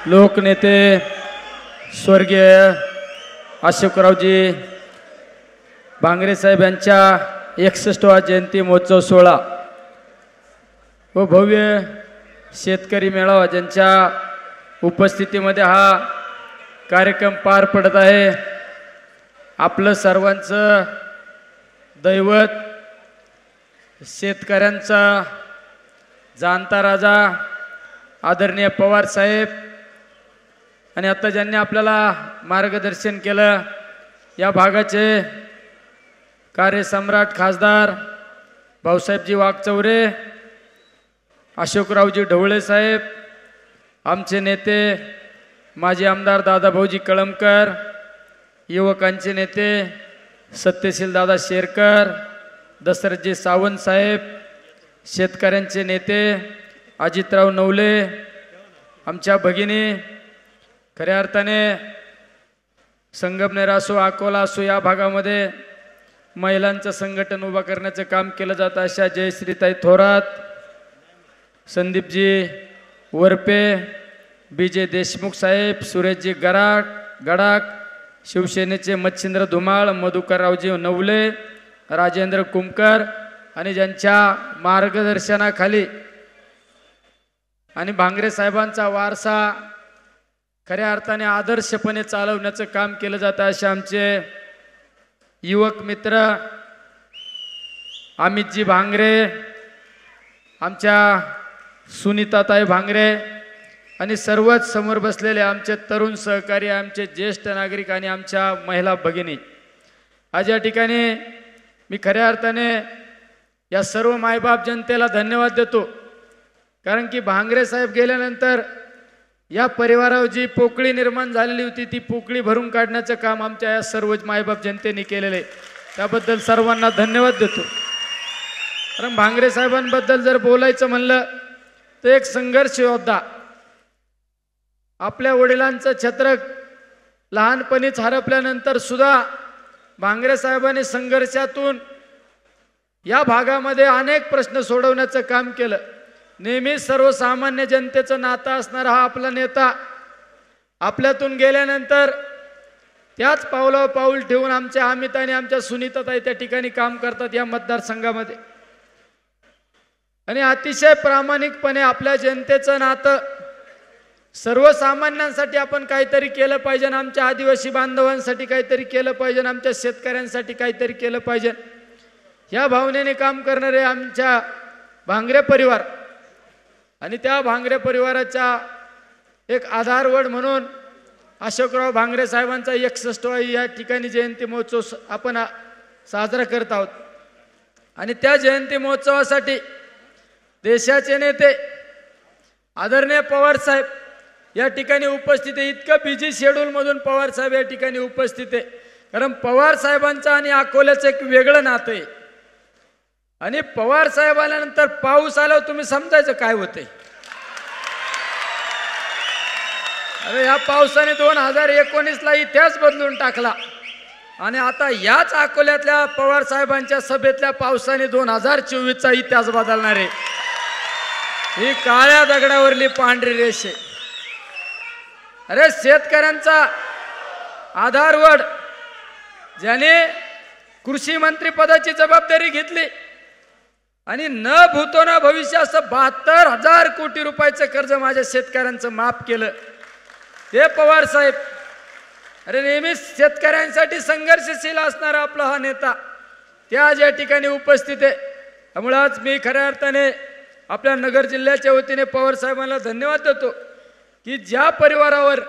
लोकनेते स्वर्गीय अशोकरावजी भांगरे साहेब यांच्या 61वा जयंती महोत्सव सोहळा व भव्य शेतकरी मेळावा ज्यांच्या उपस्थितीमध्ये हा कार्यक्रम पार पडत आहे। आपलं सर्वांचं दैवत शेतकऱ्यांचा जाणता राजा आदरणीय पवार साहेब आणि आता ज्यांनी आपल्याला मार्गदर्शन केलं या भागाचे कार्यसम्राट खासदार भाऊसाहेबजी वाघचौरे, अशोकरावजी ढवळे साहेब, आमचे नेते माजी आमदार दादाभाऊजी कळमकर, युवकांचे नेते सत्यशील दादा शेरकर, दशरथजी सावंत साहेब, शेतकऱ्यांचे नेते अजितराव नवले, आमच्या भगिनी खऱ्या अर्थाने संगमनेर असो अकोला असो या भागामध्ये महिलांचं संघटन उभा करण्याचं काम केलं जातं अशा जयश्रीताई थोरात, संदीपजी वरपे, बीजे देशमुख साहेब, सुरेशजी गडाख, शिवसेनेचे मच्छिंद्र धुमाळ, मधुकररावजी नवले, राजेंद्र कुमकर आणि ज्यांच्या मार्गदर्शनाखाली आणि भांगरे साहेबांचा वारसा खऱ्या अर्थाने आदर्शपणे चालवण्याचं काम केलं जातं असे आमचे युवक मित्र अमितजी भांगरे, आमच्या सुनीताताई भांगरे आणि सर्वच समोर बसलेले आमचे तरुण सहकारी, आमचे ज्येष्ठ नागरिक आणि आमच्या महिला भगिनी, आज या ठिकाणी मी खऱ्या अर्थाने या सर्व मायबाप जनतेला धन्यवाद देतो। कारण की भांगरे साहेब गेल्यानंतर या परिवारावर जी पोकळी निर्माण झालेली होती ती पोकळी भरून काढण्याचं काम आमच्या या सर्व मायबाप जनतेने केलेलं आहे, त्याबद्दल सर्वांना धन्यवाद देतो। कारण भांगरे साहेबांबद्दल जर बोलायचं म्हणलं तर एक संघर्ष योद्धा, आपल्या वडिलांचं छत्र लहानपणीच हरपल्यानंतर सुद्धा भांगरे साहेबांनी संघर्षातून या भागामध्ये अनेक प्रश्न सोडवण्याचं काम केलं। नेहमी सर्वसामान्य जनतेचं नातं असणारा हा आपला नेता आपल्यातून गेल्यानंतर त्याच पावलावर पाऊल ठेवून आमच्या अमित आणि आमच्या सुनीताताई त्या ठिकाणी काम करतात या मतदारसंघामध्ये आणि अतिशय प्रामाणिकपणे आपल्या जनतेचं नातं सर्वसामान्यांसाठी आपण काहीतरी केलं पाहिजे, आमच्या आदिवासी बांधवांसाठी काहीतरी केलं पाहिजे, आमच्या शेतकऱ्यांसाठी काहीतरी केलं पाहिजे या भावनेने काम करणारे आमच्या भांगरे परिवार आणि त्या भांगरे परिवाराच्या एक आधारवड म्हणून अशोकराव भांगरे साहेबांचा 61वा या ठिकाणी जयंती महोत्सव आपण साजरा करत आहोत। आणि त्या जयंती महोत्सवासाठी देशाचे नेते आदरणीय पवार साहेब या ठिकाणी उपस्थित आहे। इतकं बिझी शेड्यूलमधून पवार साहेब या ठिकाणी उपस्थित आहे, कारण पवार साहेबांचं आणि अकोल्याचं एक वेगळं नातं आहे। आणि पवार साहेब आल्यानंतर पाऊस आल्यावर तुम्ही समजायचं काय होतंय। अरे या पावसाने 2019ला इतिहास बदलून टाकला आणि आता याच अकोल्यातल्या पवार साहेबांच्या सभेतल्या पावसाने 2024चा इतिहास बदलणार आहे। ही काळ्या दगडावरली पांढरी रेष आहे। अरे शेतकऱ्यांचा आधारवड ज्याने कृषी मंत्री पदाची जबाबदारी घेतली आणि न भूतो न भविष्य असं 72,000 कोटी रुपयाचं कर्ज माझ्या शेतकऱ्यांचं माफ केलं ते पवार साहेब। अरे नेहमी शेतकऱ्यांसाठी संघर्षशील असणारा आपला हा नेता त्या आज या ठिकाणी उपस्थित आहे। त्यामुळे आज मी खऱ्या अर्थाने आपल्या नगर जिल्ह्याच्या वतीने पवार साहेबांना धन्यवाद देतो की ज्या परिवारावर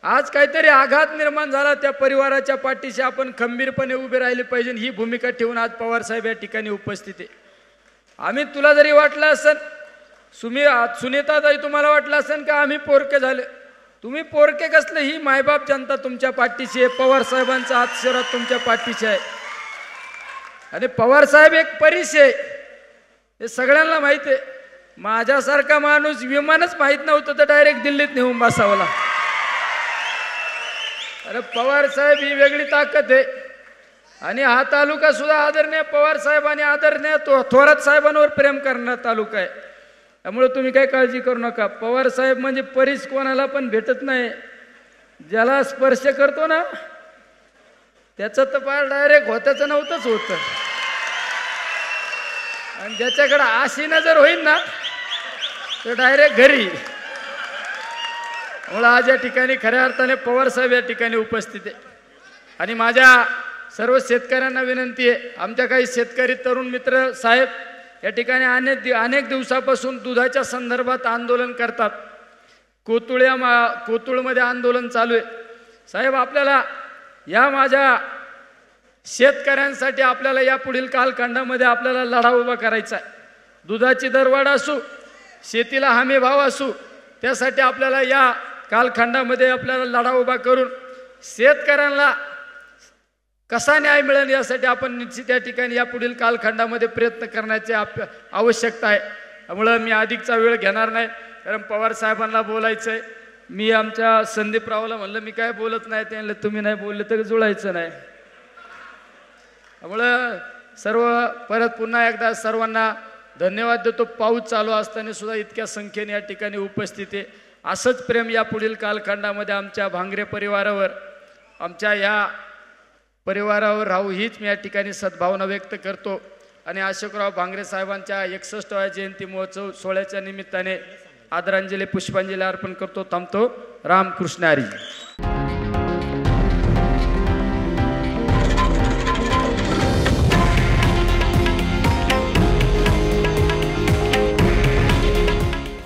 आज काहीतरी आघात निर्माण झाला त्या परिवाराच्या पाठीशी आपण खंबीरपणे उभे राहिले पाहिजे ही भूमिका ठेवून आज पवार साहेब या ठिकाणी उपस्थित आहे। आम्ही तुला जरी वाटलं असेल सुनीताताई तुम्हाला वाटलं असेल का आम्ही पोरके झाले, तुम्ही पोरके कसले, ही मायबाप जनता तुमच्या पाठीशी आहे, पवार साहेबांचा आशीर्वाद तुमच्या पाठीशी आहे। आणि पवार साहेब एक परिचय आहे हे सगळ्यांना माहिती आहे। माझ्यासारखा माणूस विमानच माहित नव्हतं तर डायरेक्ट दिल्लीत नेऊन बसावला। अरे पवार साहेब ही वेगळी ताकद आहे आणि हा तालुका सुद्धा आदरणीय पवार साहेब आणि आदरणीय थोरात साहेबांवर प्रेम करणारा तालुका आहे। त्यामुळे तुम्ही काही काळजी करू नका. पवार साहेब म्हणजे परीस कोणाला पण भेटत नाही. ज्याला स्पर्श करतो ना त्याचं तर फार डायरेक्ट होत्याचं नव्हतंच होतं, आणि ज्याच्याकडे अशी नजर होईल ना तर डायरेक्ट घरी. मला आज या ठिकाणी खऱ्या अर्थाने पवार साहेब या ठिकाणी उपस्थित आहे. आणि माझ्या सर्व शेतकऱ्यांना विनंती आहे, आमच्या काही शेतकरी तरुण मित्र साहेब या ठिकाणी अनेक दिवसापासून दुधाच्या संदर्भात आंदोलन करतात. कोतुळमध्ये आंदोलन चालू आहे. साहेब, आपल्याला या माझ्या शेतकऱ्यांसाठी आपल्याला या पुढील कालखंडामध्ये आपल्याला लढा उभा करायचा आहे. दुधाची दरवाढ असू, शेतीला हमी भाव असू, त्यासाठी आपल्याला या कालखंडामध्ये आपल्याला लढा उभा करून शेतकऱ्यांना कसा न्याय मिळेल यासाठी आपण निश्चित या ठिकाणी या पुढील कालखंडामध्ये प्रयत्न करण्याची आवश्यकता आहे. त्यामुळं मी अधिकचा वेळ घेणार नाही, कारण पवार साहेबांना बोलायचं आहे. मी आमच्या संदीपरावला म्हणलं मी काय बोलत नाही, ते म्हणलं तुम्ही नाही बोलले तर जुळायचं नाही. त्यामुळं परत पुन्हा एकदा सर्वांना धन्यवाद देतो. पाऊस चालू असताना सुद्धा इतक्या संख्येने या ठिकाणी उपस्थित आहे. असंच प्रेम या पुढील कालखंडामध्ये आमच्या भांगरे परिवारावर, आमच्या या परिवारावर राहू हीच मी या ठिकाणी सद्भावना व्यक्त करतो. आणि अशोकराव भांगरे साहेबांच्या 61व्या जयंती महोत्सव सोहळ्याच्या निमित्ताने आदरांजली पुष्पांजली अर्पण करतो. थांबतो. रामकृष्ण हरी.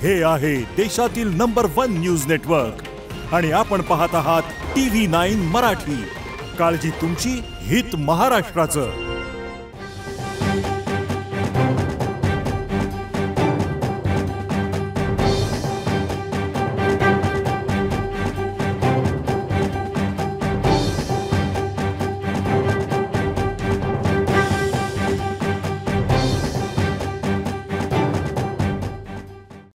हे आहे देशातील नंबर 1 न्यूज नेटवर्क आणि आपण पाहत आहात TV9 मराठी. काळजी तुमची, हित महाराष्ट्राचं.